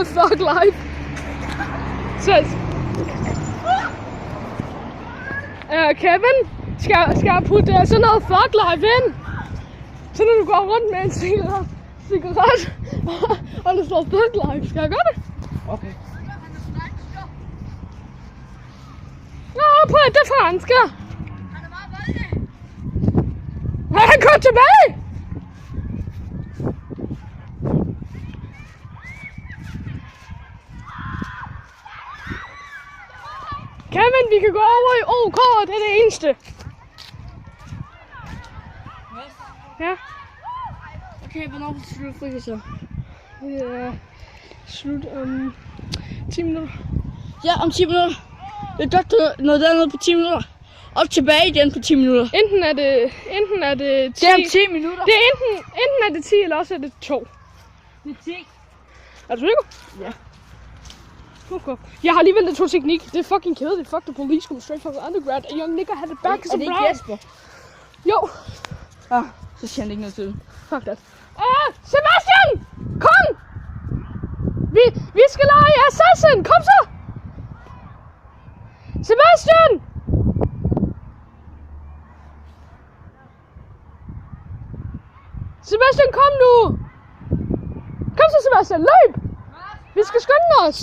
Fuck life. Så... Kevin, skal jeg putte sådan noget fuck life ind? Så når du går rundt med en cigaret, og der står fuck life. Skal jeg gøre det? Okay. Nå, på det franske. Han kom tilbage! Kevin, vi kan gå over i OK, det er det eneste. Ja. Okay, hvornår slutter fri så? Det er slut om 10 minutter. Ja, om 10 minutter. Det er godt noget dernede på 10 minutter. Og tilbage igen på 10 minutter. Enten er det 10. Det er om 10 minutter. Det er enten er det 10, eller også er det 2. Det er 10. Er du sikker? Ja. Okay. Jeg har alligevel det 2 teknik. Det er fucking kedeligt. Fuck the police, come straight from the underground. A young nigga had it back as a Er det brown. ikke Jesper? Jo. Ja, så siger han ikke noget til det. Fuck that. Sebastian! Kom! Vi skal lege Assassin! Kom så! Sebastian! Sebastian, kom nu! Kom så, Sebastian, løb! Vi skal skynde os!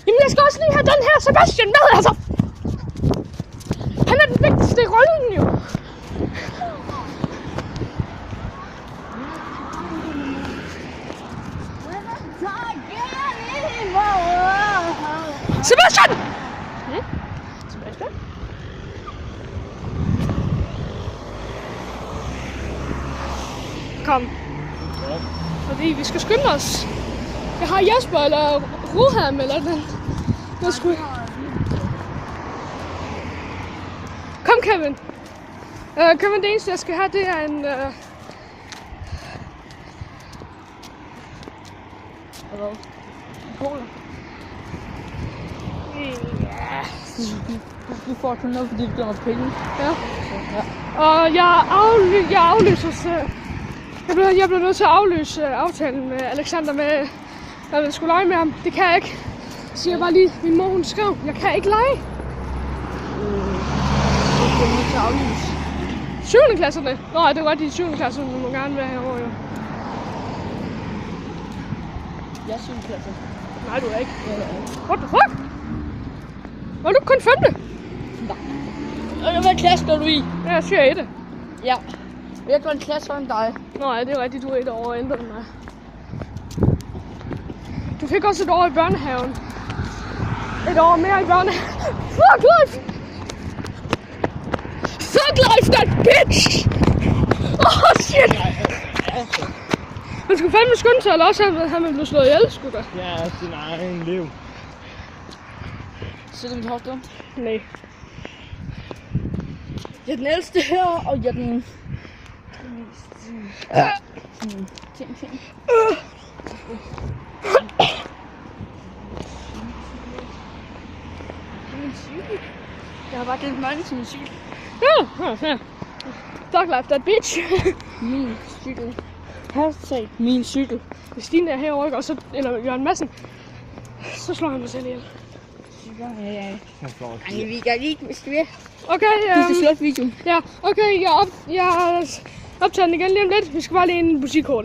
Jamen, jeg skal også lige have den her Sebastian med, altså! Han er den vigtigste i rollen, jo! Sebastian! Sebastian? Kom. Ja. Fordi vi skal skynde os. Jeg har Jesper eller Roham eller noget. Hvad skulle jeg? Kom, Kevin. Kevin, det eneste jeg skal have, det er en... Hvad? Cola. Ja. Du får kun noget, fordi du giver mig penge. Ja. Ja. Og jeg aflyser... Jeg blev nødt til at aflyse aftalen med Alexander med, at jeg skulle lege med ham. Det kan jeg ikke. Så siger jeg bare lige, min mor hun skrev, jeg kan ikke lege. Du er nødt til at aflyse. 7. klasserne. Nå, det var de 7. klasser, vi må gerne være herovre, jo. Jeg er 7. klasse. Nej, du er ikke. Ja, ja. What the fuck? Var du kun 5. Og hvad klasse går du i? Ja, jeg siger 1. Ja. Jeg går en klasse end dig. Nå ja, det er rigtigt, du er 1 år ældre end mig. Du fik også et år i børnehaven. Et år mere i børnehaven. Fuck life! Fuck life, that bitch! Oh shit! Man skulle fandme skynde sig, eller også han ville blive slået ihjel, sgu da. Ja, sin egen liv. Sætter mit hofte om. Nej. Jeg er den ældste her, og jeg er den... Ja. Ting. Jeg har bare glemt mange til min cykel. Ja. Fuck life, that bitch. Min cykel. Hashtag min cykel. Hvis Stine er herovre, ikke, og så, eller Jørgen Madsen, så slår han mig selv ihjel. Ja. Han får også. Ej, vi kan lige, hvis du vil. Okay, Du skal slutte videoen. ja, okay, jeg optager den igen lige om lidt. Vi skal bare lige ind i en musikkort.